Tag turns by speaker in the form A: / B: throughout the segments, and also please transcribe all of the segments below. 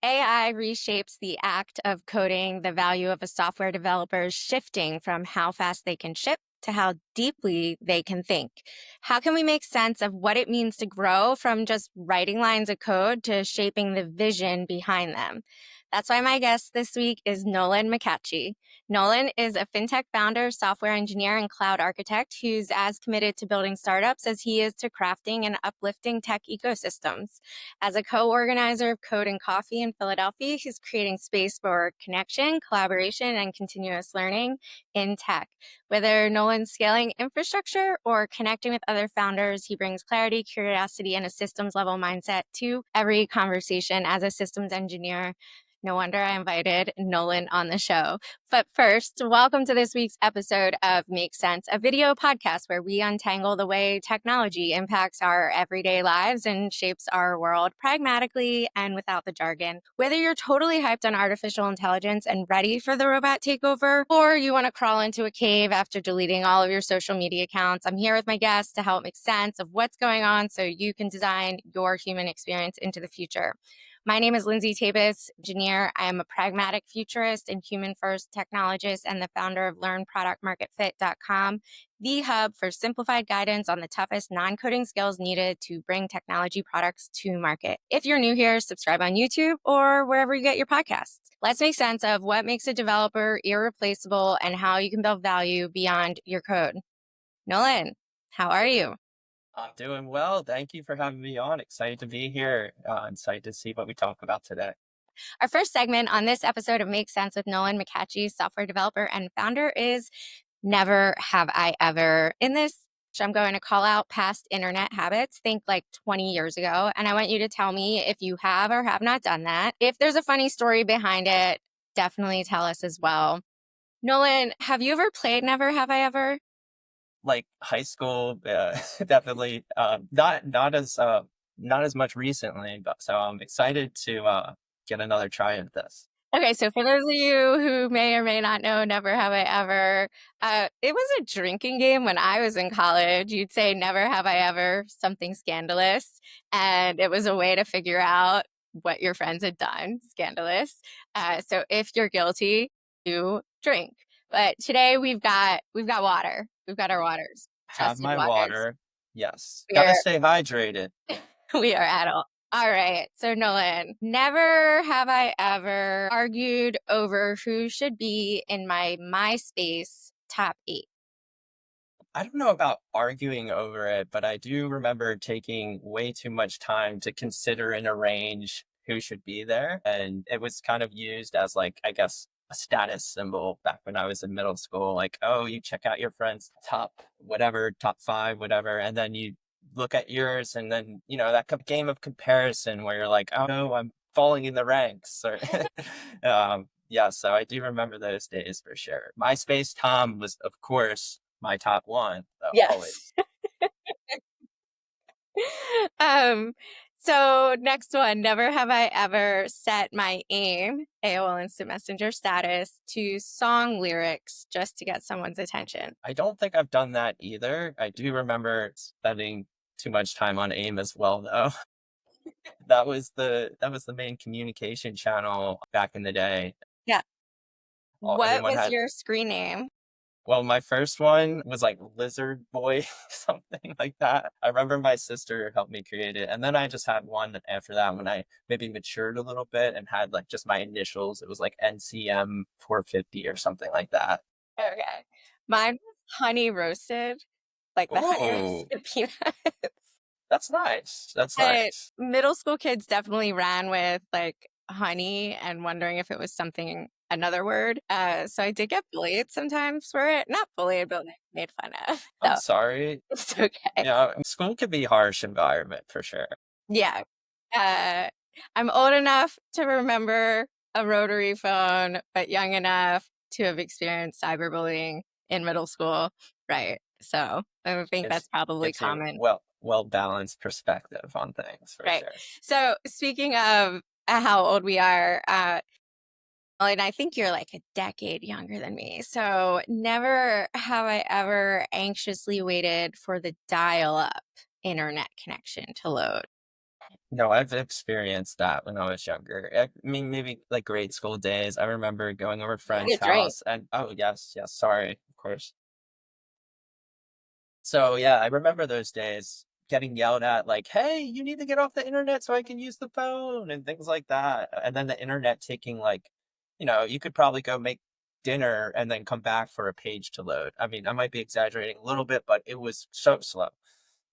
A: AI reshapes the act of coding. The value of a software developer is shifting from how fast they can ship to how deeply they can think. How can we make sense of what it means to grow from just writing lines of code to shaping the vision behind them? That's why my guest this week is Nolan McCatchy. Nolan is a FinTech founder, software engineer, and cloud architect who's as committed to building startups as he is to crafting and uplifting tech ecosystems. As a co-organizer of Code and Coffee in Philadelphia, he's creating space for connection, collaboration, and continuous learning in tech. Whether Nolan's scaling infrastructure or connecting with other founders, he brings clarity, curiosity, and a systems level mindset to every conversation as a systems engineer. No wonder I invited Nolan on the show. But first, welcome to this week's episode of Make Sense, a video podcast where we untangle the way technology impacts our everyday lives and shapes our world pragmatically and without the jargon. Whether you're totally hyped on artificial intelligence and ready for the robot takeover, or you want to crawl into a cave after deleting all of your social media accounts, I'm here with my guests to help make sense of what's going on so you can design your human experience into the future. My name is Lindsay Tabas, engineer. I am a pragmatic futurist and human-first technologist and the founder of LearnProductMarketFit.com, the hub for simplified guidance on the toughest non-coding skills needed to bring technology products to market. If you're new here, subscribe on YouTube or wherever you get your podcasts. Let's make sense of what makes a developer irreplaceable and how you can build value beyond your code. Nolan, how are you?
B: I'm doing well. Thank you for having me on. Excited to be here. Excited to see what we talk about today.
A: Our first segment on this episode of Make Sense with Nolan McCatchy, software developer and founder, is Never Have I Ever. In this, I'm going to call out past internet habits, think like 20 years ago. And I want you to tell me if you have or have not done that. If there's a funny story behind it, definitely tell us as well. Nolan, have you ever played Never Have I Ever?
B: Like high school, definitely not as much recently, but so I'm excited to get another try at this.
A: Okay, so for those of you who may or may not know Never Have I Ever, it was a drinking game when I was in college. You'd say Never Have I Ever, something scandalous, and it was a way to figure out what your friends had done, scandalous. So if you're guilty, you drink. But today we've got water. We've got our waters,
B: Have
A: trusted
B: my
A: waters.
B: water. Yes, gotta
A: We're
B: stay hydrated.
A: we are adult. All right. So, Nolan, never have I ever argued over who should be in my MySpace top 8.
B: I don't know about arguing over it, but I do remember taking way too much time to consider and arrange who should be there. And it was kind of used as like, I guess, a status symbol back when I was in middle school. Like, oh, you check out your friend's top whatever, top five, whatever. And then you look at yours and then, that game of comparison where you're like, oh no, I'm falling in the ranks. Or yeah, so I do remember those days for sure. MySpace Tom was, of course, my top one, though,
A: Yes.
B: always.
A: um, so next one, never have I ever set my aim, AOL Instant Messenger status, to song lyrics just to get someone's attention.
B: I don't think I've done that either. I do remember spending too much time on AIM as well, though. That was the main communication channel back in the day.
A: Yeah. What
B: Everyone
A: was
B: had
A: your screen name?
B: well, my first one was like Lizard Boy, something like that. I remember my sister helped me create it. And then I just had one after that when I maybe matured a little bit and had like just my initials. It was like NCM 450 or something like that.
A: Okay. Mine was honey roasted, like the honey
B: Oh,
A: roasted peanuts.
B: that's nice. That's
A: But
B: nice.
A: middle school kids definitely ran with like honey and wondering if it was something, another word. So I did get bullied sometimes for it. Not bullied, but like made fun of.
B: I'm
A: So
B: sorry.
A: it's okay.
B: Yeah, school can be harsh environment for sure.
A: Yeah. Uh, I'm old enough to remember a rotary phone, but young enough to have experienced cyberbullying in middle school. Right. So I think
B: Gives
A: that's probably
B: gives you
A: common.
B: well balanced perspective on things for
A: Right.
B: sure.
A: So speaking of how old we are, and I think you're like a decade younger than me. So never have I ever anxiously waited for the dial up internet connection to load.
B: No, I've experienced that when I was younger. I mean, maybe like grade school days. I remember going over a
A: Need
B: friend's
A: a drink.
B: house and oh yes, yes, sorry, of course. So yeah, I remember those days getting yelled at like, "Hey, you need to get off the internet so I can use the phone," and things like that. And then the internet taking like, you could probably go make dinner and then come back for a page to load. I mean, I might be exaggerating a little bit, but it was so slow.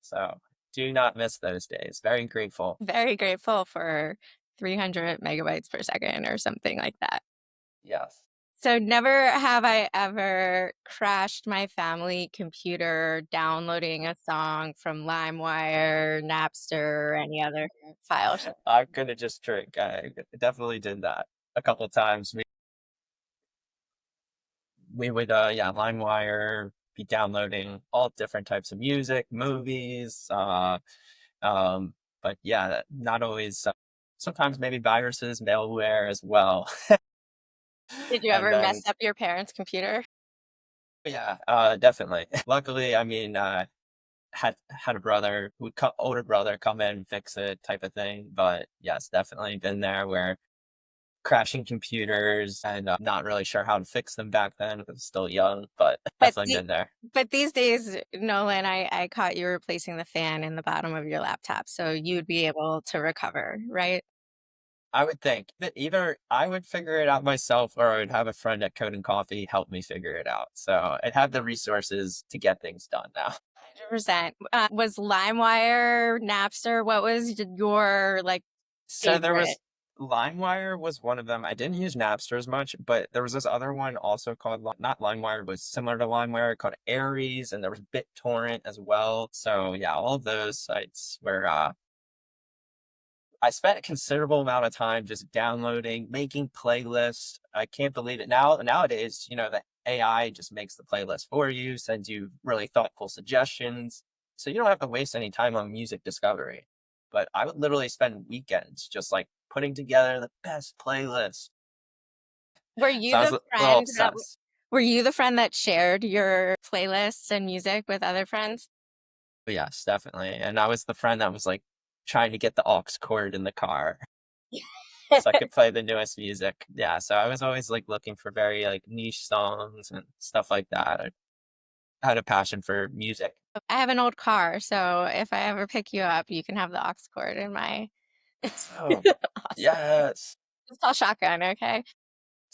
B: So do not miss those days. Very grateful.
A: Very grateful for 300 megabytes per second or something like that.
B: Yes.
A: So never have I ever crashed my family computer downloading a song from LimeWire, Napster, or any other file share.
B: I'm gonna just drink. I definitely did that a couple times. We would yeah, LimeWire, be downloading all different types of music, movies, um, but yeah, not always. Sometimes maybe viruses, malware as well.
A: Did you
B: And
A: ever
B: then
A: mess up your parents' computer?
B: yeah, definitely. Luckily, I mean, had a brother who older brother come in and fix it type of thing. But yes, definitely been there where crashing computers and not really sure how to fix them back then. I was still young, but
A: But
B: definitely
A: the,
B: been there.
A: but these days, Nolan, I caught you replacing the fan in the bottom of your laptop, so you'd be able to recover, right?
B: I would think that either I would figure it out myself or I would have a friend at Code and Coffee help me figure it out. So I'd have the resources to get things done now.
A: 100%. Was LimeWire, Napster, what was your like
B: So there
A: favorite?
B: was LimeWire was one of them. I didn't use Napster as much, but there was this other one also called not LimeWire, but similar to LimeWire called Aries, and there was BitTorrent as well. So yeah, all of those sites were I spent a considerable amount of time just downloading, making playlists. I can't believe it now. Nowadays, the AI just makes the playlist for you, sends you really thoughtful suggestions. So you don't have to waste any time on music discovery. But I would literally spend weekends just like putting together the best playlist.
A: Were
B: So
A: you
B: I was
A: the
B: a little
A: friend that
B: obsessed.
A: were you the friend that shared your playlists and music with other friends?
B: But yes, definitely. And I was the friend that was like trying to get the aux cord in the car so I could play the newest music. Yeah, so I was always like looking for very like niche songs and stuff like that. I had a passion for music.
A: I have an old car, so if I ever pick you up, you can have the aux cord in my
B: Oh,
A: awesome.
B: yes.
A: It's called shotgun, okay?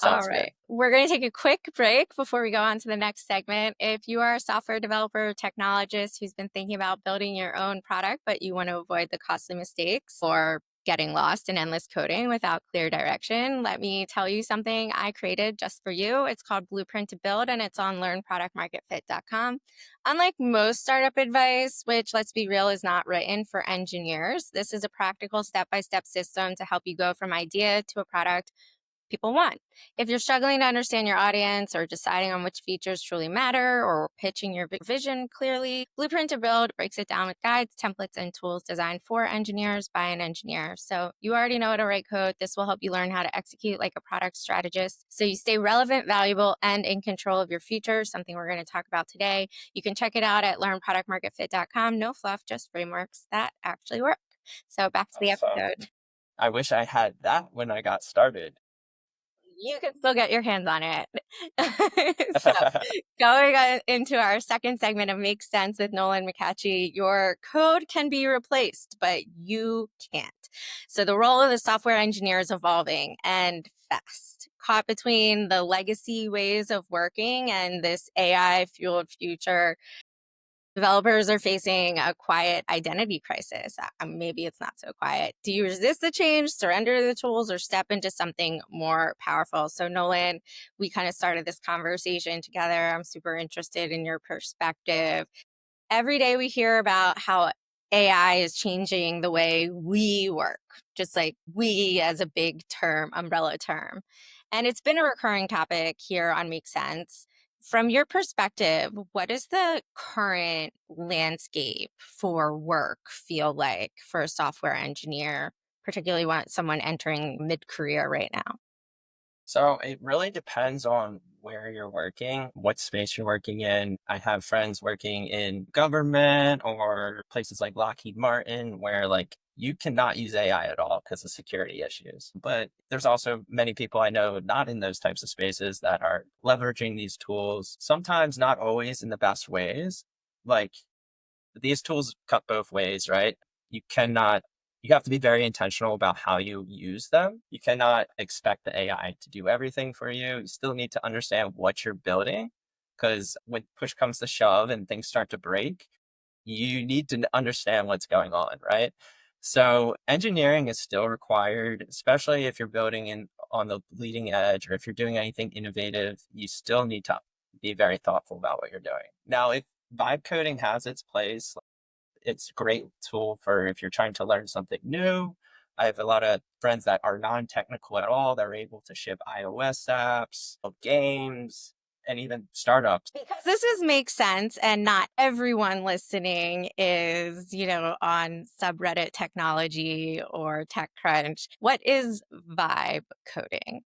A: All
B: Sounds
A: right.
B: good.
A: We're going to take a quick break before we go on to the next segment. If you are a software developer, technologist who's been thinking about building your own product, but you want to avoid the costly mistakes or getting lost in endless coding without clear direction, let me tell you something I created just for you. It's called Blueprint to Build, and it's on learnproductmarketfit.com. Unlike most startup advice, which let's be real is not written for engineers, this is a practical step by step system to help you go from idea to a product people want. If you're struggling to understand your audience or deciding on which features truly matter or pitching your vision clearly, Blueprint to Build breaks it down with guides, templates, and tools designed for engineers by an engineer. So you already know how to write code. This will help you learn how to execute like a product strategist so you stay relevant, valuable, and in control of your future, something we're going to talk about today. You can check it out at learnproductmarketfit.com. No fluff, just frameworks that actually work. So back to the
B: Awesome.
A: episode.
B: I wish I had that when I got started.
A: You can still get your hands on it. So, going into our second segment of Make Sense with Nolan McCatchy, your code can be replaced, but you can't. So, the role of the software engineer is evolving and fast. Caught between the legacy ways of working and this AI fueled future, developers are facing a quiet identity crisis. Maybe it's not so quiet. Do you resist the change, surrender the tools, or step into something more powerful? So, Nolan, we kind of started this conversation together. I'm super interested in your perspective. Every day we hear about how AI is changing the way we work, just like we as a big term, umbrella term. And it's been a recurring topic here on Make Sense. From your perspective, what does the current landscape for work feel like for a software engineer, particularly when someone entering mid-career right now?
B: So it really depends on where you're working, what space you're working in. I have friends working in government or places like Lockheed Martin where like you cannot use AI at all because of security issues. But there's also many people I know not in those types of spaces that are leveraging these tools, sometimes not always in the best ways. Like these tools cut both ways, right? You cannot, you have to be very intentional about how you use them. You cannot expect the AI to do everything for you. You still need to understand what you're building because when push comes to shove and things start to break, you need to understand what's going on, right? So engineering is still required, especially if you're building in on the leading edge or if you're doing anything innovative, you still need to be very thoughtful about what you're doing. Now, if vibe coding has its place, it's a great tool for if you're trying to learn something new. I have a lot of friends that are non-technical at all. They're able to ship iOS apps, build games, and even startups.
A: Because this is makes sense, and not everyone listening is, on subreddit technology or TechCrunch. What is vibe coding?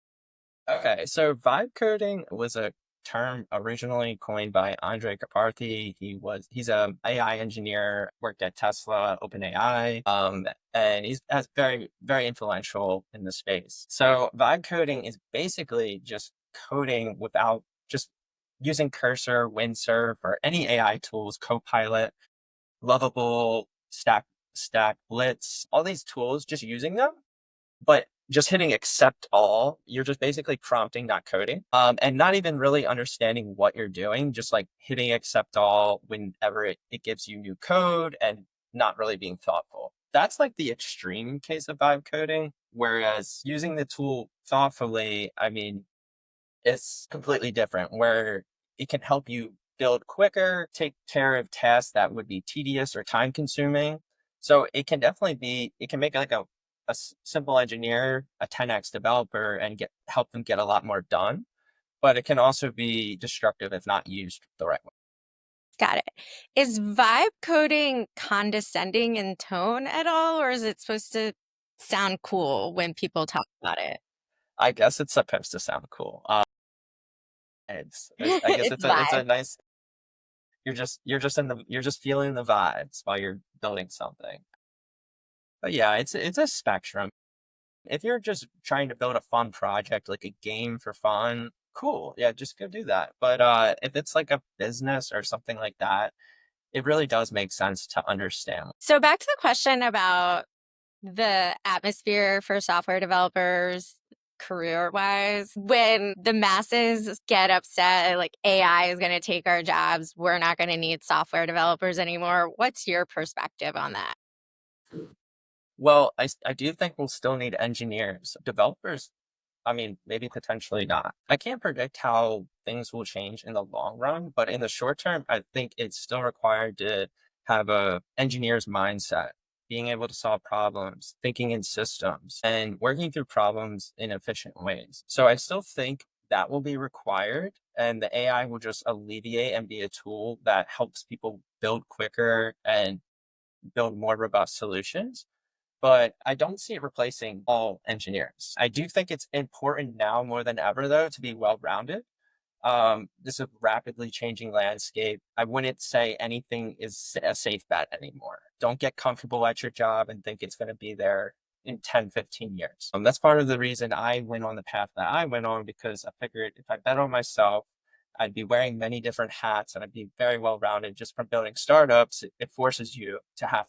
B: Okay, so vibe coding was a term originally coined by Andre Karpathy. He's a AI engineer, worked at Tesla, OpenAI, and he's has very influential in the space. So vibe coding is basically just coding without just using Cursor, Windsurf, or any AI tools, Copilot, Lovable, Stack Blitz, all these tools, just using them but just hitting accept all, you're just basically prompting, not coding, and not even really understanding what you're doing, just like hitting accept all whenever it gives you new code and not really being thoughtful. That's like the extreme case of vibe coding. Whereas using the tool thoughtfully, I mean, it's completely different where it can help you build quicker, take care of tasks that would be tedious or time consuming. So it can definitely be, it can make like a simple engineer, a 10x developer and help them get a lot more done. But it can also be destructive if not used the right way.
A: Got it. Is vibe coding condescending in tone at all, or is it supposed to sound cool when people talk about it?
B: I guess it's supposed to sound cool. I guess
A: It's
B: it's a
A: vibe.
B: nice, you're just feeling the vibes while you're building something. But yeah, it's a spectrum. If you're just trying to build a fun project, like a game for fun, cool. Yeah, just go do that. But if it's like a business or something like that, it really does make sense to understand.
A: So back to the question about the atmosphere for software developers career wise, when the masses get upset, like AI is going to take our jobs, we're not going to need software developers anymore. What's your perspective on that?
B: Well, I do think we'll still need engineers. Developers, I mean, maybe potentially not. I can't predict how things will change in the long run, but in the short term, I think it's still required to have a engineer's mindset, being able to solve problems, thinking in systems, and working through problems in efficient ways. So I still think that will be required, and the AI will just alleviate and be a tool that helps people build quicker and build more robust solutions, but I don't see it replacing all engineers. I do think it's important now more than ever, though, to be well rounded. This is a rapidly changing landscape. I wouldn't say anything is a safe bet anymore. Don't get comfortable at your job and think it's going to be there in 10, 15 years. That's part of the reason I went on the path that I went on because I figured if I bet on myself, I'd be wearing many different hats and I'd be very well rounded just from building startups. It forces you to have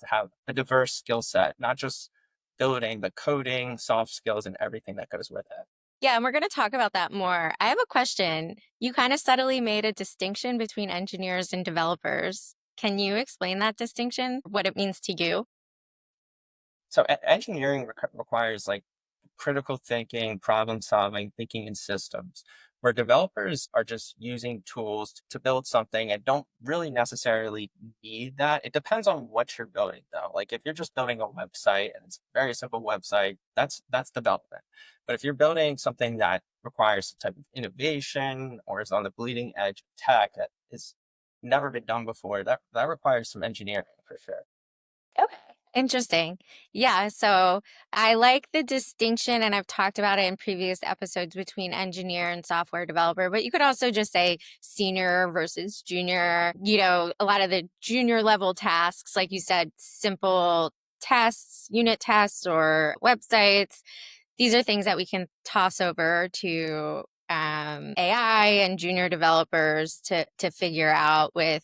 B: a diverse skill set, not just building, but coding, soft skills, and everything that goes with it.
A: Yeah, and we're going to talk about that more. I have a question. You kind of subtly made a distinction between engineers and developers. Can you explain that distinction, what it means to you?
B: So engineering requires like critical thinking, problem solving, thinking in systems, where developers are just using tools to build something and don't really necessarily need that. It depends on what you're building though. Like if you're just building a website and it's a very simple website, that's development. But if you're building something that requires some type of innovation or is on the bleeding edge of tech that has never been done before, that requires some engineering for sure.
A: Okay. Interesting. Yeah. So I like the distinction, and I've talked about it in previous episodes between engineer and software developer, but you could also just say senior versus junior. A lot of the junior level tasks, like you said, simple tests, unit tests, or websites. These are things that we can toss over to AI and junior developers to figure out with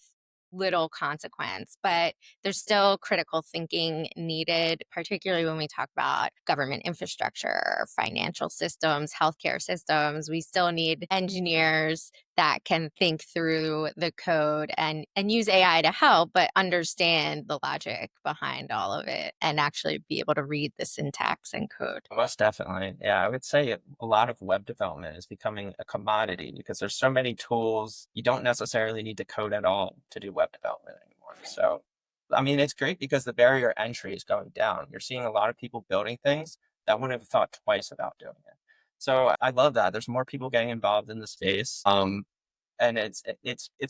A: little consequence, but there's still critical thinking needed, particularly when we talk about government infrastructure, financial systems, healthcare systems. We still need engineers that can think through the code and use AI to help, but understand the logic behind all of it and actually be able to read the syntax and code.
B: Most definitely. Yeah, I would say a lot of web development is becoming a commodity because there's so many tools. You don't necessarily need to code at all to do web development anymore. So, I mean, it's great because the barrier entry is going down. You're seeing a lot of people building things that wouldn't have thought twice about doing it. So I love that. There's more people getting involved in the space. And it's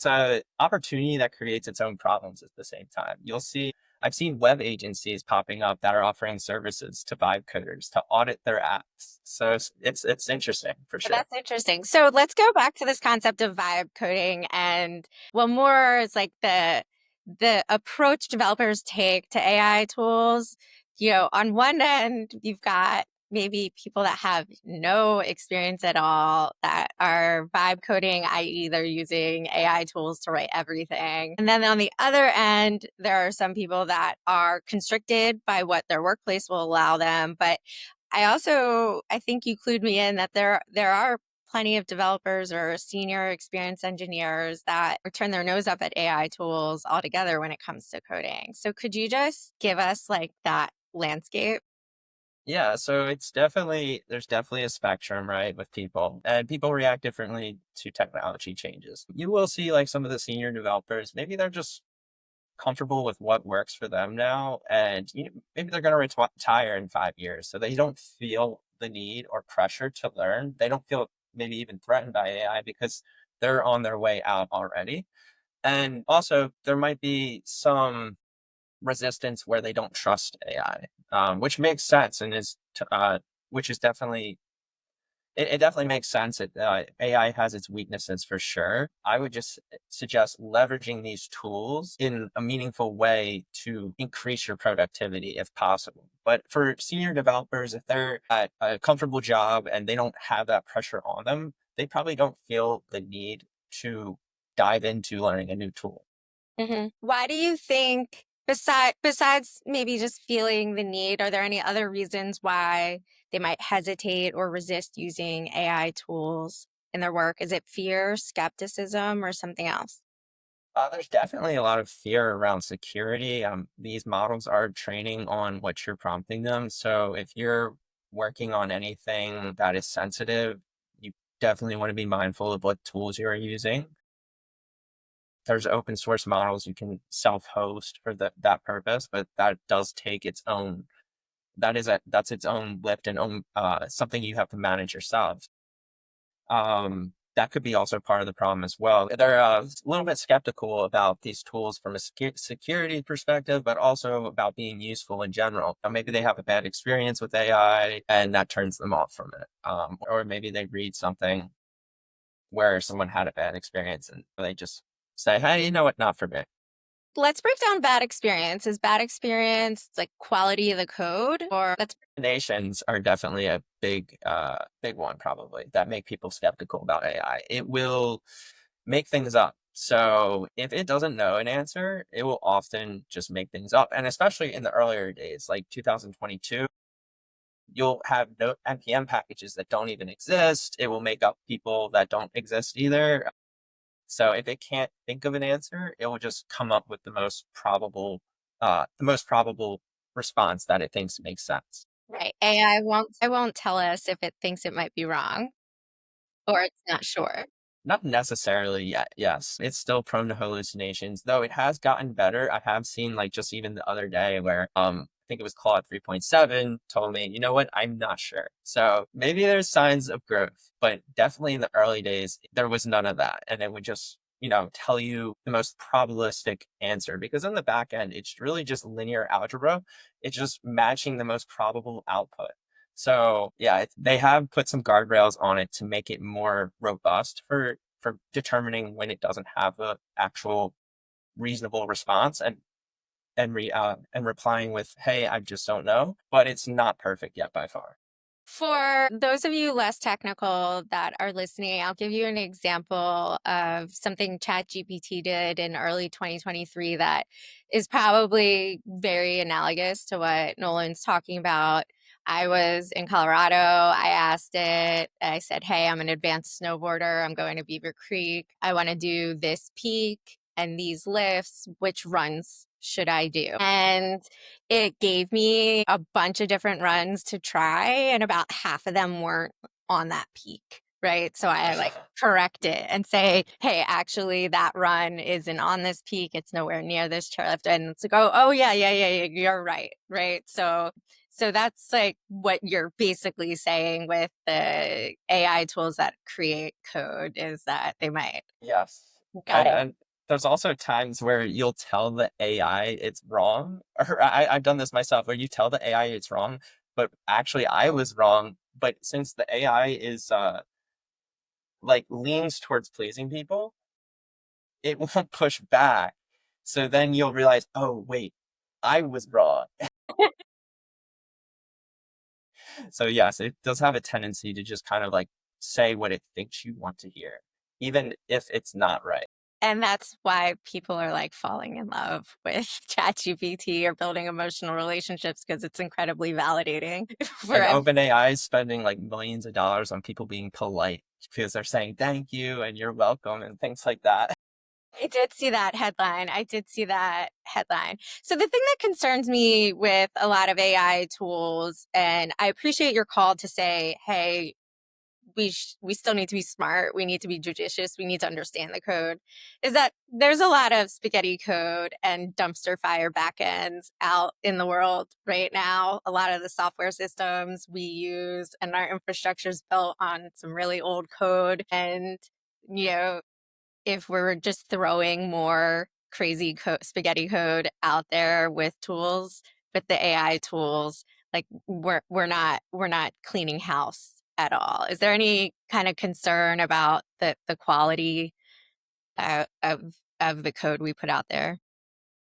B: a opportunity that creates its own problems at the same time. You'll see I've seen web agencies popping up that are offering services to vibe coders to audit their apps. So it's interesting for sure.
A: That's interesting. So let's go back to this concept of vibe coding and well, more it's like the approach developers take to AI tools. On one end, you've got maybe people that have no experience at all that are vibe coding, i.e., they're using AI tools to write everything. And then on the other end, there are some people that are constricted by what their workplace will allow them, but I think you clued me in that there are plenty of developers or senior experienced engineers that turn their nose up at AI tools altogether when it comes to coding. So could you just give us like that landscape?
B: Yeah, so there's definitely a spectrum, right, with people, and people react differently to technology changes. You will see like some of the senior developers, maybe they're just comfortable with what works for them now, and maybe they're going to retire in 5 years, so they don't feel the need or pressure to learn. They don't feel maybe even threatened by AI because they're on their way out already. And also, there might be some resistance where they don't trust AI, which makes sense and which is definitely it definitely makes sense. AI has its weaknesses for sure. I would just suggest leveraging these tools in a meaningful way to increase your productivity if possible. But for senior developers, if they're at a comfortable job and they don't have that pressure on them, they probably don't feel the need to dive into learning a new tool.
A: Why do you think, besides maybe just feeling the need, are there any other reasons why they might hesitate or resist using AI tools in their work? Is it fear, skepticism, or something else?
B: There's definitely a lot of fear around security. These models are training on what you're prompting them. So if you're working on anything that is sensitive, you definitely want to be mindful of what tools you're using. There's open source models you can self-host for that purpose, but that does take its own, that's its own lift and own something you have to manage yourself. That could be also part of the problem as well. They're a little bit skeptical about these tools from a security perspective, but also about being useful in general. Maybe they have a bad experience with AI and that turns them off from it. Or maybe they read something where someone had a bad experience and they just say, hey, you know what, not for me.
A: Let's break down bad experience. Is bad experience like quality of the code, or let's
B: Nations are definitely a big one probably that make people skeptical about AI. It will make things up. So if it doesn't know an answer, it will often just make things up. And especially in the earlier days, like 2022, you'll have no npm packages that don't even exist. It will make up people that don't exist either. So if it can't think of an answer, it will just come up with the most probable response that it thinks makes sense.
A: right. AI won't tell us if it thinks it might be wrong or it's not sure.
B: Not necessarily yet. Yes, it's still prone to hallucinations, though it has gotten better. I have seen like just even the other day where I think it was Claude 3.7 told me, you know what, I'm not sure. So maybe there's signs of growth, but definitely in the early days there was none of that, and it would just tell you the most probabilistic answer because in the back end it's really just linear algebra. It's just matching the most probable output. So yeah, they have put some guardrails on it to make it more robust for determining when it doesn't have a actual reasonable response. And and replying with, "Hey, I just don't know," but it's not perfect yet by far.
A: For those of you less technical that are listening, I'll give you an example of something ChatGPT did in early 2023 that is probably very analogous to what Nolan's talking about. I was in Colorado. I asked it, I said, "Hey, I'm an advanced snowboarder. I'm going to Beaver Creek. I want to do this peak and these lifts. Which runs should I do?" And it gave me a bunch of different runs to try, and about half of them weren't on that peak, right? So I like correct it and say, "Hey, actually, that run isn't on this peak. It's nowhere near this chairlift." And it's like, "Oh, yeah, yeah, yeah, yeah, you're right, right?" So that's like what you're basically saying with the AI tools that create code is that they might.
B: Yes.
A: Got it.
B: And there's also times where you'll tell the AI it's wrong. Or I've done this myself where you tell the AI it's wrong, but actually I was wrong. But since the AI is like leans towards pleasing people, it won't push back. So then you'll realize, oh wait, I was wrong. So yes, it does have a tendency to just kind of like say what it thinks you want to hear, even if it's not right.
A: And that's why people are like falling in love with ChatGPT or building emotional relationships because it's incredibly validating for
B: And OpenAI is spending like millions of dollars on people being polite because they're saying thank you and you're welcome and things like that.
A: I did see that headline. I did see that headline. So the thing that concerns me with a lot of AI tools, and I appreciate your call to say, "Hey, we still need to be smart. We need to be judicious. We need to understand the code," is that there's a lot of spaghetti code and dumpster fire backends out in the world right now. A lot of the software systems we use and our infrastructure is built on some really old code. And, you know, if we're just throwing more crazy spaghetti code out there with tools, with the AI tools, like we're not cleaning house at all. Is there any kind of concern about the quality of the code we put out there?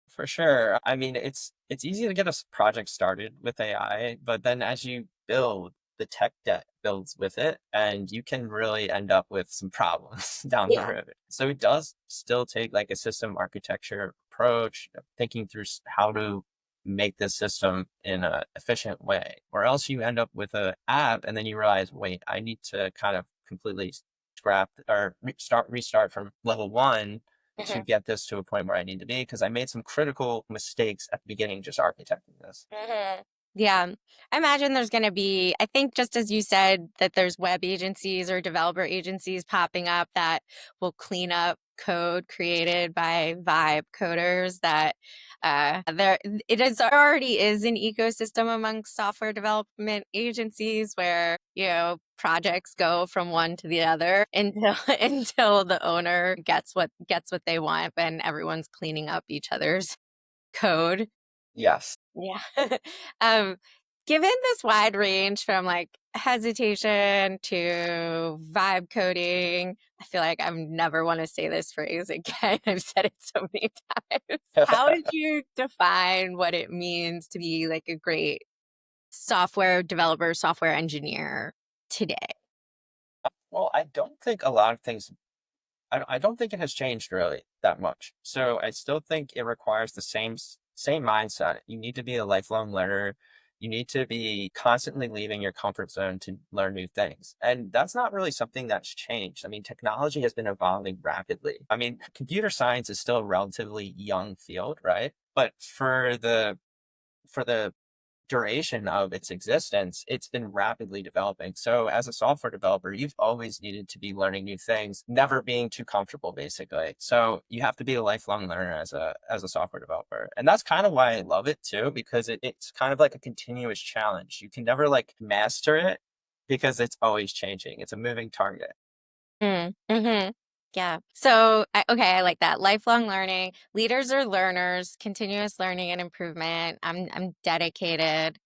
B: For sure. I mean, it's easy to get a project started with AI, but then as you build, the tech debt builds with it, and you can really end up with some problems down the
A: Yeah.
B: road. So it does still take like a system architecture approach, thinking through how to make this system in a efficient way, or else you end up with a app and then you realize, wait, I need to kind of completely scrap or restart from level one to
A: Mhm.
B: get this to a point where I need to be because I made some critical mistakes at the beginning just architecting this.
A: Mhm. Yeah. I imagine there's going to be, I think, just as you said, that there's web agencies or developer agencies popping up that will clean up code created by vibe coders that there it is already is an ecosystem among software development agencies where projects go from one to the other until until the owner gets what they want and everyone's cleaning up each other's code.
B: Yes,
A: Yeah. Um, Given this wide range from like hesitation to vibe coding, I feel like I never want to say this phrase again. I've said it so many times. How did you define what it means to be like a great software developer, software engineer today?
B: well, I don't think a lot of things I don't think it has changed really that much. So I still think it requires the same mindset. You need to be a lifelong learner. You need to be constantly leaving your comfort zone to learn new things. And that's not really something that's changed. I mean, technology has been evolving rapidly. I mean, computer science is still a relatively young field, right? But for the duration of its existence, it's been rapidly developing. So as a software developer, you've always needed to be learning new things, never being too comfortable, basically. So you have to be a lifelong learner as a software developer. And that's kind of why I love it too, because it's kind of like a continuous challenge. You can never like master it because it's always changing. It's a moving target.
A: Mm-hmm. Yeah. So, okay, I like that. Lifelong learning. Leaders are learners, continuous learning and improvement. I'm dedicated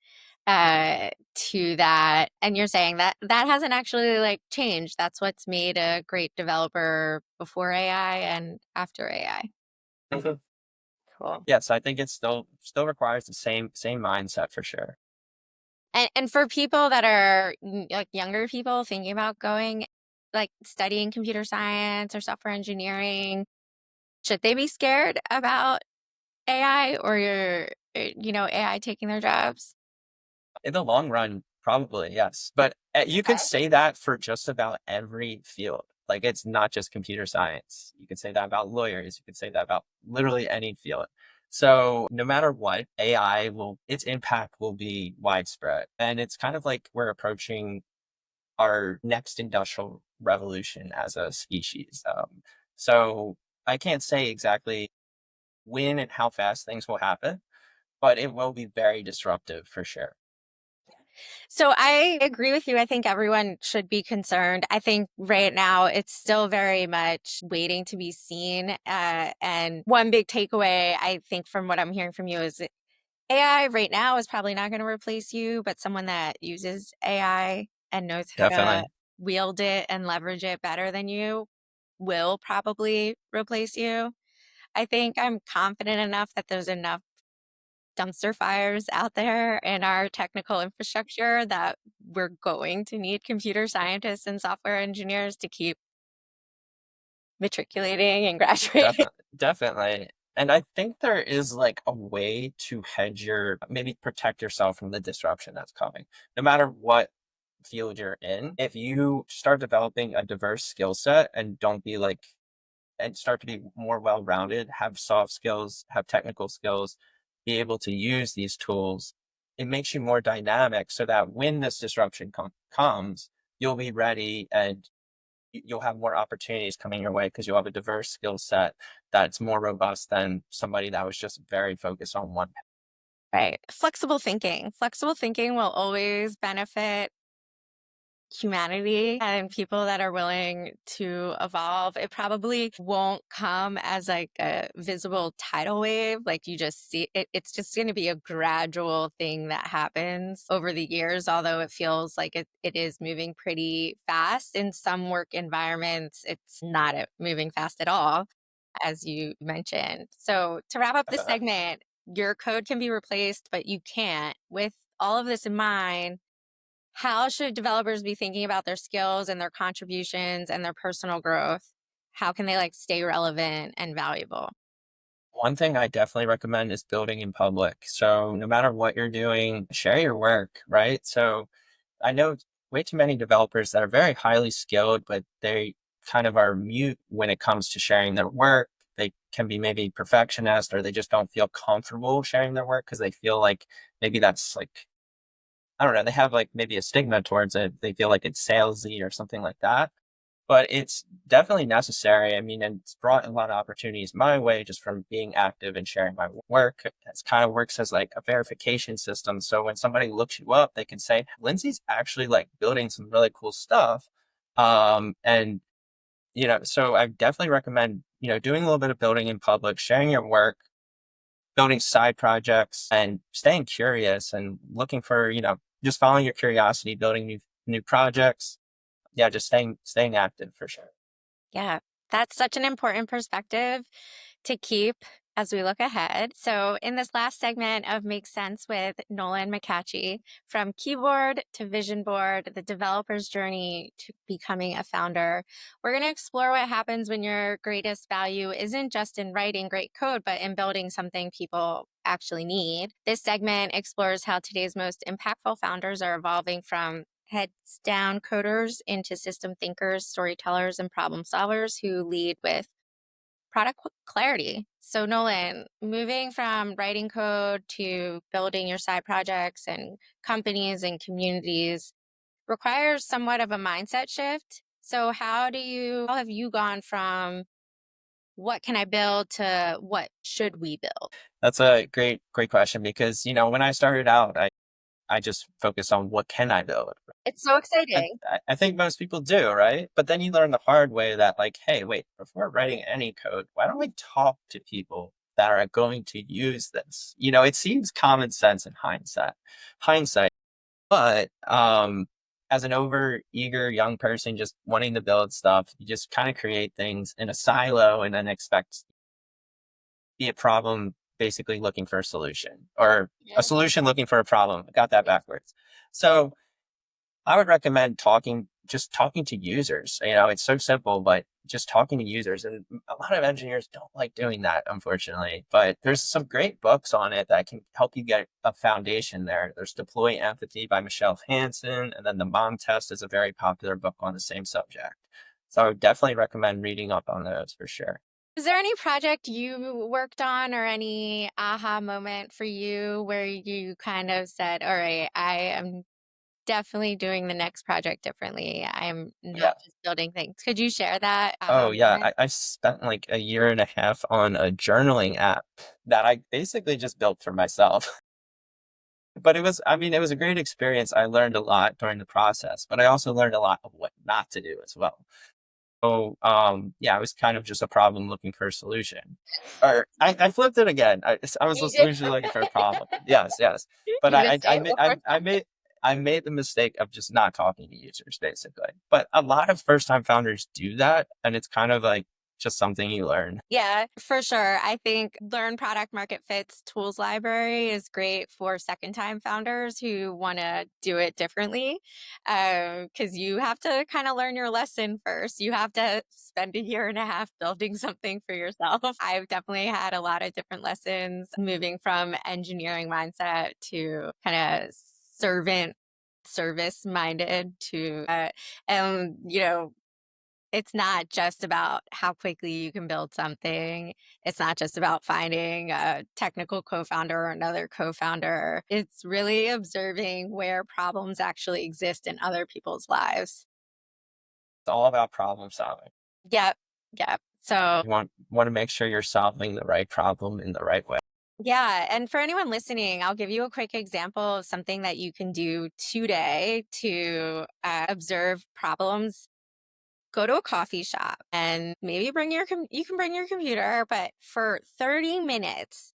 A: to that. And you're saying that that hasn't actually like changed. That's what's made a great developer before AI and after AI. Cool.
B: Yes, I think it still requires the same mindset for sure.
A: And for people that are like younger people thinking about going, like studying computer science or software engineering, should they be scared about AI or AI taking their jobs?
B: In the long run, probably, yes. But you could
A: Okay.
B: say that for just about every field. Like it's not just computer science. You could say that about lawyers. You could say that about literally any field. So no matter what, its impact will be widespread. And it's kind of like we're approaching our next industrial revolution as a species. So I can't say exactly when and how fast things will happen, but it will be very disruptive for sure.
A: So I agree with you. I think everyone should be concerned. I think right now it's still very much waiting to be seen. And one big takeaway, I think, from what I'm hearing from you is that AI right now is probably not going to replace you, but someone that uses AI and knows how to
B: Definitely.
A: wield it and leverage it better than you will probably replace you. I think I'm confident enough that there's enough dumpster fires out there in our technical infrastructure that we're going to need computer scientists and software engineers to keep matriculating and graduating.
B: Definitely. And I think there is like a way to maybe protect yourself from the disruption that's coming. No matter what field you're in, if you start developing a diverse skill set and don't be like, and start to be more well rounded, have soft skills, have technical skills, be able to use these tools, it makes you more dynamic so that when this comes, you'll be ready and you'll have more opportunities coming your way because you'll have a diverse skill set that's more robust than somebody that was just very focused on one.
A: Right. Flexible thinking. Flexible thinking will always benefit humanity and people that are willing to evolve. It probably won't come as like a visible tidal wave. Like you just see it, it's just going to be a gradual thing that happens over the years, although it feels like it is moving pretty fast. In some work environments, it's not moving fast at all, as you mentioned. So to wrap up this
B: Definitely.
A: segment, your code can be replaced, but you can't. With all of this in mind, how should developers be thinking about their skills and their contributions and their personal growth? How can they like stay relevant and valuable?
B: One thing I definitely recommend is building in public. So no matter what you're doing, share your work, right? So I know way too many developers that are very highly skilled, but they kind of are mute when it comes to sharing their work. They can be maybe perfectionist or they just don't feel comfortable sharing their work because they feel like maybe that's like, I don't know, they have like maybe a stigma towards it. They feel like it's salesy or something like that. But it's definitely necessary. I mean, and it's brought a lot of opportunities my way just from being active and sharing my work. It kind of works as like a verification system. So when somebody looks you up, they can say, Lindsay's actually like building some really cool stuff. And, so I definitely recommend, doing a little bit of building in public, sharing your work, building side projects and staying curious and looking for, just following your curiosity, building new projects. Yeah, just staying active for sure.
A: Yeah, that's such an important perspective to keep as we look ahead. So, in this last segment of Make Sense with Nolan McCatchy, from keyboard to vision board, the developer's journey to becoming a founder, we're going to explore what happens when your greatest value isn't just in writing great code, but in building something people actually need. This segment explores how today's most impactful founders are evolving from heads down coders into system thinkers, storytellers, and problem solvers who lead with product clarity. So, Nolan, moving from writing code to building your side projects and companies and communities requires somewhat of a mindset shift. So, how have you gone from what can I build to what should we build?
B: That's a great question because, when I started out, I just focused on what can I build.
A: It's so
B: And
A: exciting.
B: I think most people do, right? But then you learn the hard way that like, hey, wait, before writing any code, why don't we talk to people that are going to use this? It seems common sense in hindsight, but as an over eager young person just wanting to build stuff, you just kind of create things in a silo and then expect be a problem basically looking for a solution, or a
A: Yeah.
B: solution looking for a problem. I got that backwards. So I would recommend just talking to users. It's so simple, but just talking to users. And a lot of engineers don't like doing that, unfortunately. But there's some great books on it that can help you get a foundation there. There's Deploy Empathy by Michelle Hansen, and then The Mom Test is a very popular book on the same subject. So I would definitely recommend reading up on those for sure.
A: Is there any project you worked on or any aha moment for you where you kind of said, all right, I am definitely doing the next project differently. I'm not
B: Yeah.
A: just building things. Could you share that aha
B: Oh yeah,
A: moment?
B: I spent like a year and a half on a journaling app that I basically just built for myself. But it was a great experience. I learned a lot during the process, but I also learned a lot of what not to do as well. So, yeah, it was kind of just a problem looking for a solution. Or I flipped it again. I was a
A: You did.
B: solution looking for a problem. Yes, yes. But
A: You missed it.
B: I made the mistake of just not talking to users, basically. But a lot of first time founders do that, and it's kind of like just something you learn.
A: Yeah, for sure. I think Learn Product Market Fit's tools library is great for second time founders who want to do it differently. Because you have to kind of learn your lesson first. You have to spend a year and a half building something for yourself. I've definitely had a lot of different lessons moving from engineering mindset to kind of servant service minded to and it's not just about how quickly you can build something. It's not just about finding a technical co-founder or another co-founder. It's really observing where problems actually exist in other people's lives.
B: It's all about problem solving.
A: Yep. Yep. So,
B: You want to make sure you're solving the right problem in the right way.
A: yeah. And for anyone listening, I'll give you a quick example of something that you can do today to observe problems. Go to a coffee shop and maybe you can bring your computer, but for 30 minutes,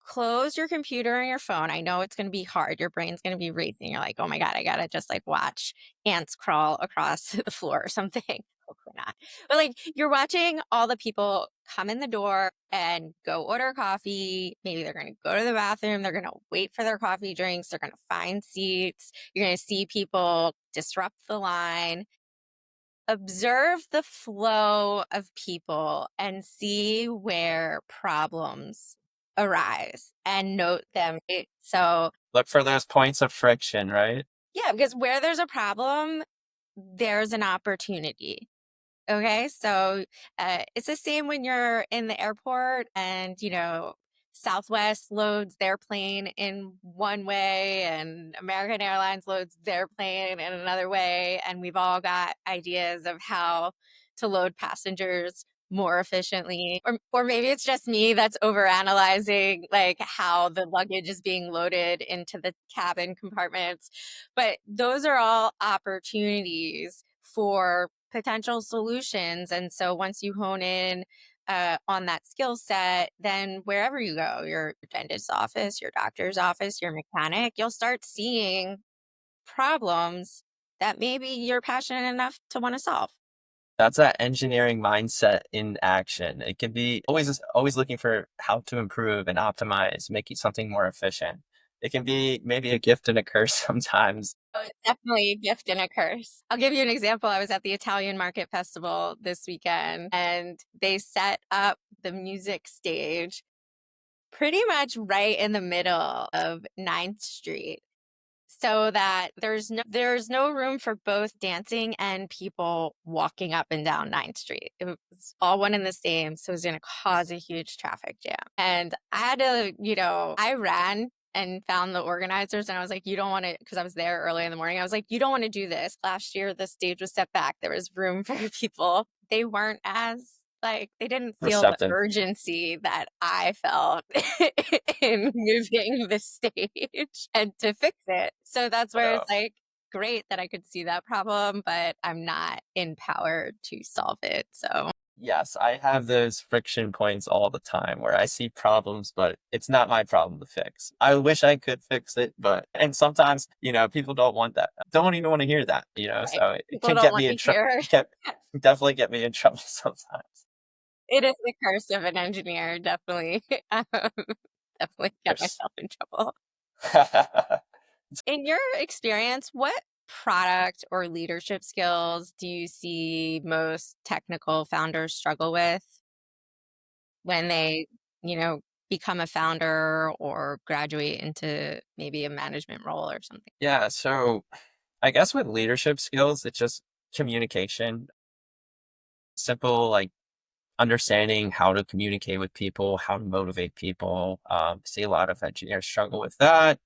A: close your computer and your phone. I know it's going to be hard. Your brain's going to be racing. You're like, oh my God, I got to just like watch ants crawl across the floor or something. Hopefully not. But like you're watching all the people come in the door and go order coffee. Maybe they're going to go to the bathroom. They're going to wait for their coffee drinks. They're going to find seats. You're going to see people disrupt the line. Observe the flow of people and see where problems arise and note them. So,
B: Look for those points of friction, right?
A: yeah, because where there's a problem, there's an opportunity. Okay, so it's the same when you're in the airport and, Southwest loads their plane in one way and American Airlines loads their plane in another way. And we've all got ideas of how to load passengers more efficiently. Or maybe it's just me that's overanalyzing like how the luggage is being loaded into the cabin compartments. But those are all opportunities for potential solutions. And so once you hone in on that skill set, then wherever you go, your dentist's office, your doctor's office, your mechanic, you'll start seeing problems that maybe you're passionate enough to want to solve.
B: That's that engineering mindset in action. It can be always looking for how to improve and optimize, making something more efficient. It can be maybe a gift and a curse sometimes.
A: So it's definitely a gift and a curse. I'll give you an example. I was at the Italian Market Festival this weekend and they set up the music stage pretty much right in the middle of Ninth Street so that there's no room for both dancing and people walking up and down Ninth Street. It was all one and the same, so it was going to cause a huge traffic jam. And I had to, I ran and found the organizers and I was like, you don't want to, because I was there early in the morning. I was like, you don't want to do this. Last year, the stage was set back. There was room for people. They weren't as like they didn't feel the
B: Receptive.
A: urgency that I felt in moving the stage and to fix it. So that's where
B: Uh,
A: it's like great that I could see that problem, but I'm not empowered to solve it. So
B: yes, I have those friction points all the time where I see problems, but it's not my problem to fix. I wish I could fix it, and sometimes, people don't want that. Don't even want to hear that,
A: right.
B: so it
A: People
B: can
A: don't
B: get
A: want
B: me
A: to
B: in trouble.
A: hear.
B: Definitely get me in trouble sometimes.
A: It is the curse of an engineer, definitely. Definitely get
B: There's
A: myself in trouble. In your experience, what product or leadership skills do you see most technical founders struggle with when they, you know, become a founder or graduate into maybe a management role or something?
B: Yeah, so I guess with leadership skills, it's just communication. Simple, like understanding how to communicate with people, how to motivate people. See a lot of engineers struggle with that,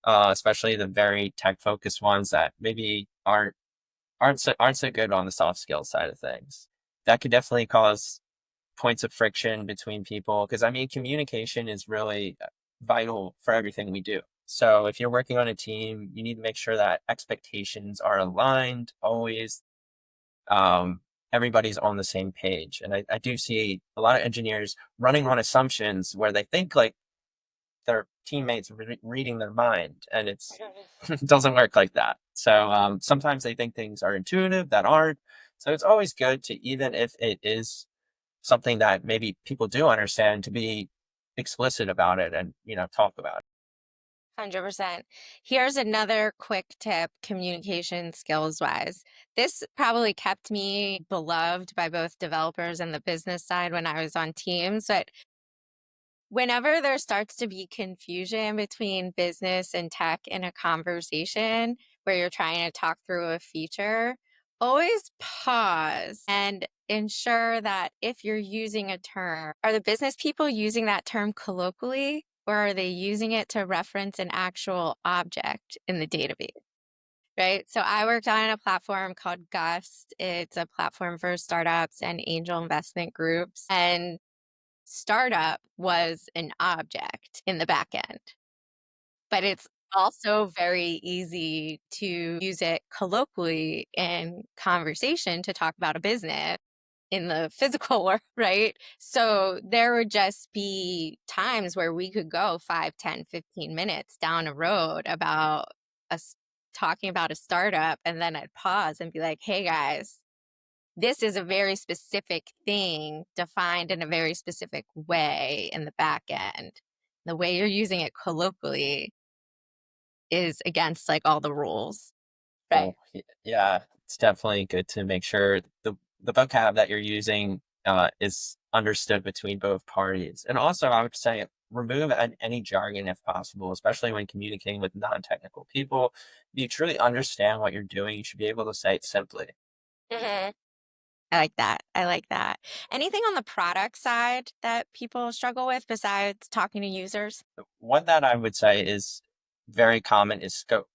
B: especially the very tech focused ones that maybe aren't so good on the soft skill side of things. That could definitely cause points of friction between people because I mean communication is really vital for everything we do. So if you're working on a team, you need to make sure that expectations are aligned always. um, Everybody's on the same page. And I do see a lot of engineers running on assumptions where they think like their teammates reading their mind, and it doesn't work like that. So sometimes they think things are intuitive that aren't. So it's always good to, even if it is something that maybe people do understand, to be explicit about it and talk about it.
A: 100%. Here's another quick tip, communication skills wise. This probably kept me beloved by both developers and the business side when I was on teams. But whenever there starts to be confusion between business and tech in a conversation where you're trying to talk through a feature, always pause and ensure that if you're using a term, are the business people using that term colloquially or are they using it to reference an actual object in the database? Right. So I worked on a platform called Gust. It's a platform for startups and angel investment groups. And startup was an object in the back end, but it's also very easy to use it colloquially in conversation to talk about a business in the physical world, right? So there would just be times where we could go 5, 10, 15 minutes down a road about us talking about a startup. And then I'd pause and be like, hey guys, this is a very specific thing defined in a very specific way in the back end. The way you're using it colloquially is against like all the rules, right?
B: Well, yeah, it's definitely good to make sure the vocab that you're using is understood between both parties. And also, I would say remove any jargon if possible, especially when communicating with non-technical people. If you truly understand what you're doing, you should be able to say it simply.
A: Mhm. I like that. I like that. Anything on the product side that people struggle with besides talking to users?
B: One that I would say is very common is scope.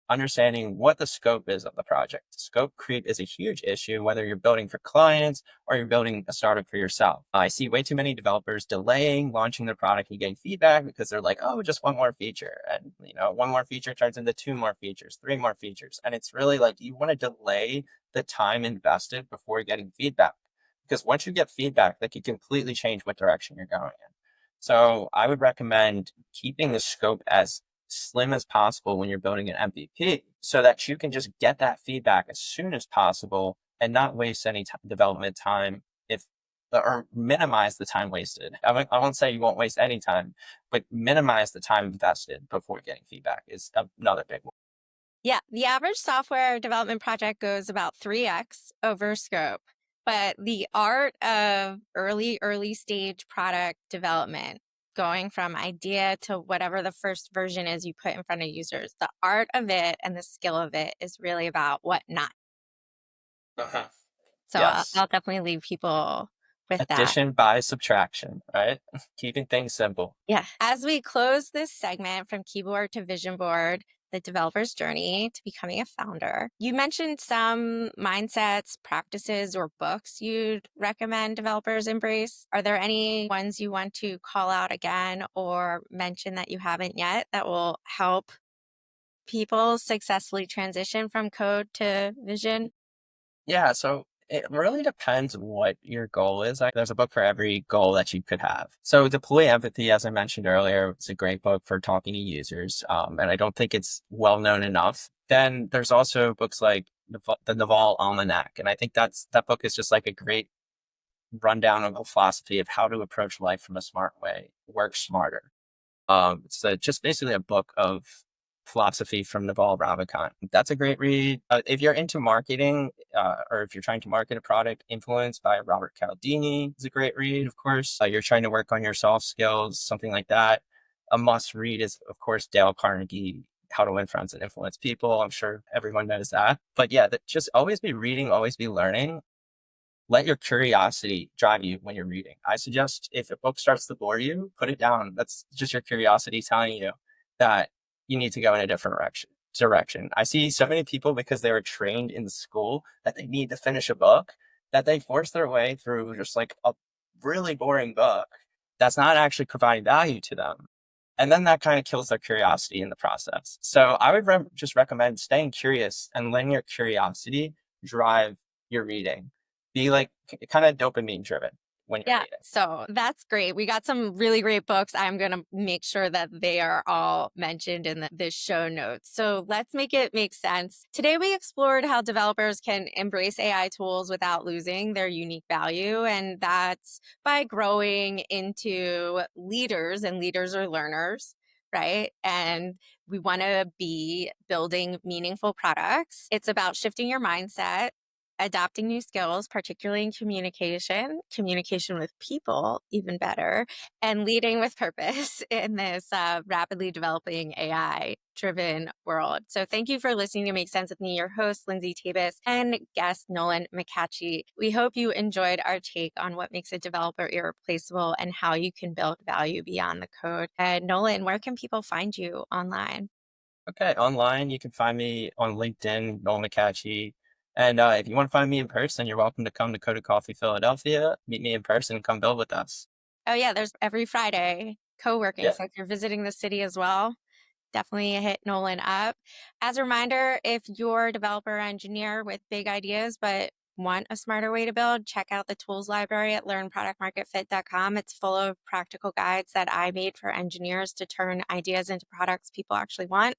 B: Understanding what the scope is of the project. Scope creep is a huge issue, whether you're building for clients or you're building a startup for yourself. I see way too many developers delaying launching their product and getting feedback because they're like, oh, just one more feature. And, one more feature turns into two more features, three more features. And it's really like you want to delay the time invested before getting feedback. Because once you get feedback, that can completely change what direction you're going in. So I would recommend keeping the scope as slim as possible when you're building an MVP so that you can just get that feedback as soon as possible and not waste any development time if or minimize the time wasted. I won't say you won't waste any time, but minimize the time invested before getting feedback is another big one.
A: Yeah, the average software development project goes about 3x over scope. But the art of early stage product development, going from idea to whatever the first version is you put in front of users, the art of it and the skill of it is really about what not.
B: Uh-huh.
A: So
B: Yes.
A: I'll definitely leave people with that.
B: Addition by subtraction, right? Keeping things simple.
A: Yeah. As we close this segment from keyboard to vision board, the developer's journey to becoming a founder, you mentioned some mindsets, practices, or books you'd recommend developers embrace. Are there any ones you want to call out again or mention that you haven't yet that will help people successfully transition from code to vision?
B: Yeah, so it really depends what your goal is. Like, there's a book for every goal that you could have. So, Deploy Empathy, as I mentioned earlier, it's a great book for talking to users, and I don't think it's well known enough. Then there's also books like the Naval Almanac, and I think that book is just like a great rundown of a philosophy of how to approach life from a smart way, work smarter. Just basically a book of philosophy from Naval Ravikant. That's a great read. If you're into marketing, or if you're trying to market a product, Influenced by Robert Cialdini is a great read, of course. You're trying to work on your soft skills, something like that. A must read is, of course, Dale Carnegie, How to Win Friends and Influence People. I'm sure everyone knows that. But yeah, just always be reading, always be learning. Let your curiosity drive you when you're reading. I suggest if a book starts to bore you, put it down. That's just your curiosity telling you that you need to go in a different direction. I see so many people because they were trained in school that they need to finish a book that they force their way through just like a really boring book that's not actually providing value to them. And then that kind of kills their curiosity in the process. So I would just recommend staying curious and letting your curiosity drive your reading. Be like kind of dopamine driven when you're
A: Yeah,
B: reading.
A: so that's great. We got some really great books. I'm going to make sure that they are all mentioned in the show notes. So let's make it make sense. Today, we explored how developers can embrace AI tools without losing their unique value. And that's by growing into leaders, and leaders are learners, right? And we want to be building meaningful products. It's about shifting your mindset, adapting new skills, particularly in communication with people, even better, and leading with purpose in this rapidly developing AI driven world. So, thank you for listening to Make Sense with me, your host, Lindsay Tabas, and guest, Nolan McCatchy. We hope you enjoyed our take on what makes a developer irreplaceable and how you can build value beyond the code. And, Nolan, where can people find you online?
B: Okay, online you can find me on LinkedIn, Noel McCatchy. And if you want to find me in person, you're welcome to come to Coda Coffee Philadelphia. Meet me in person and come build with us.
A: Oh, yeah, there's every Friday co-working.
B: Yeah.
A: So if you're visiting the city as well, definitely hit Nolan up. As a reminder, if you're a developer or engineer with big ideas but want a smarter way to build, check out the tools library at learnproductmarketfit.com. It's full of practical guides that I made for engineers to turn ideas into products people actually want.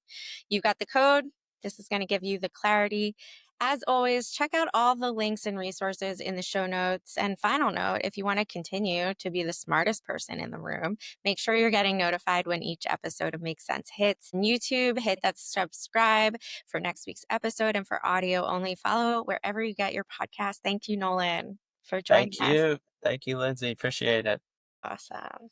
A: You got the code. This is going to give you the clarity. As always, check out all the links and resources in the show notes. And final note, if you want to continue to be the smartest person in the room, make sure you're getting notified when each episode of Make Sense hits. On YouTube, hit that subscribe for next week's episode. And for audio only, follow wherever you get your podcast. Thank you, Nolan, for joining
B: Thank
A: us.
B: you. Thank you, Lindsay. Appreciate it.
A: Awesome.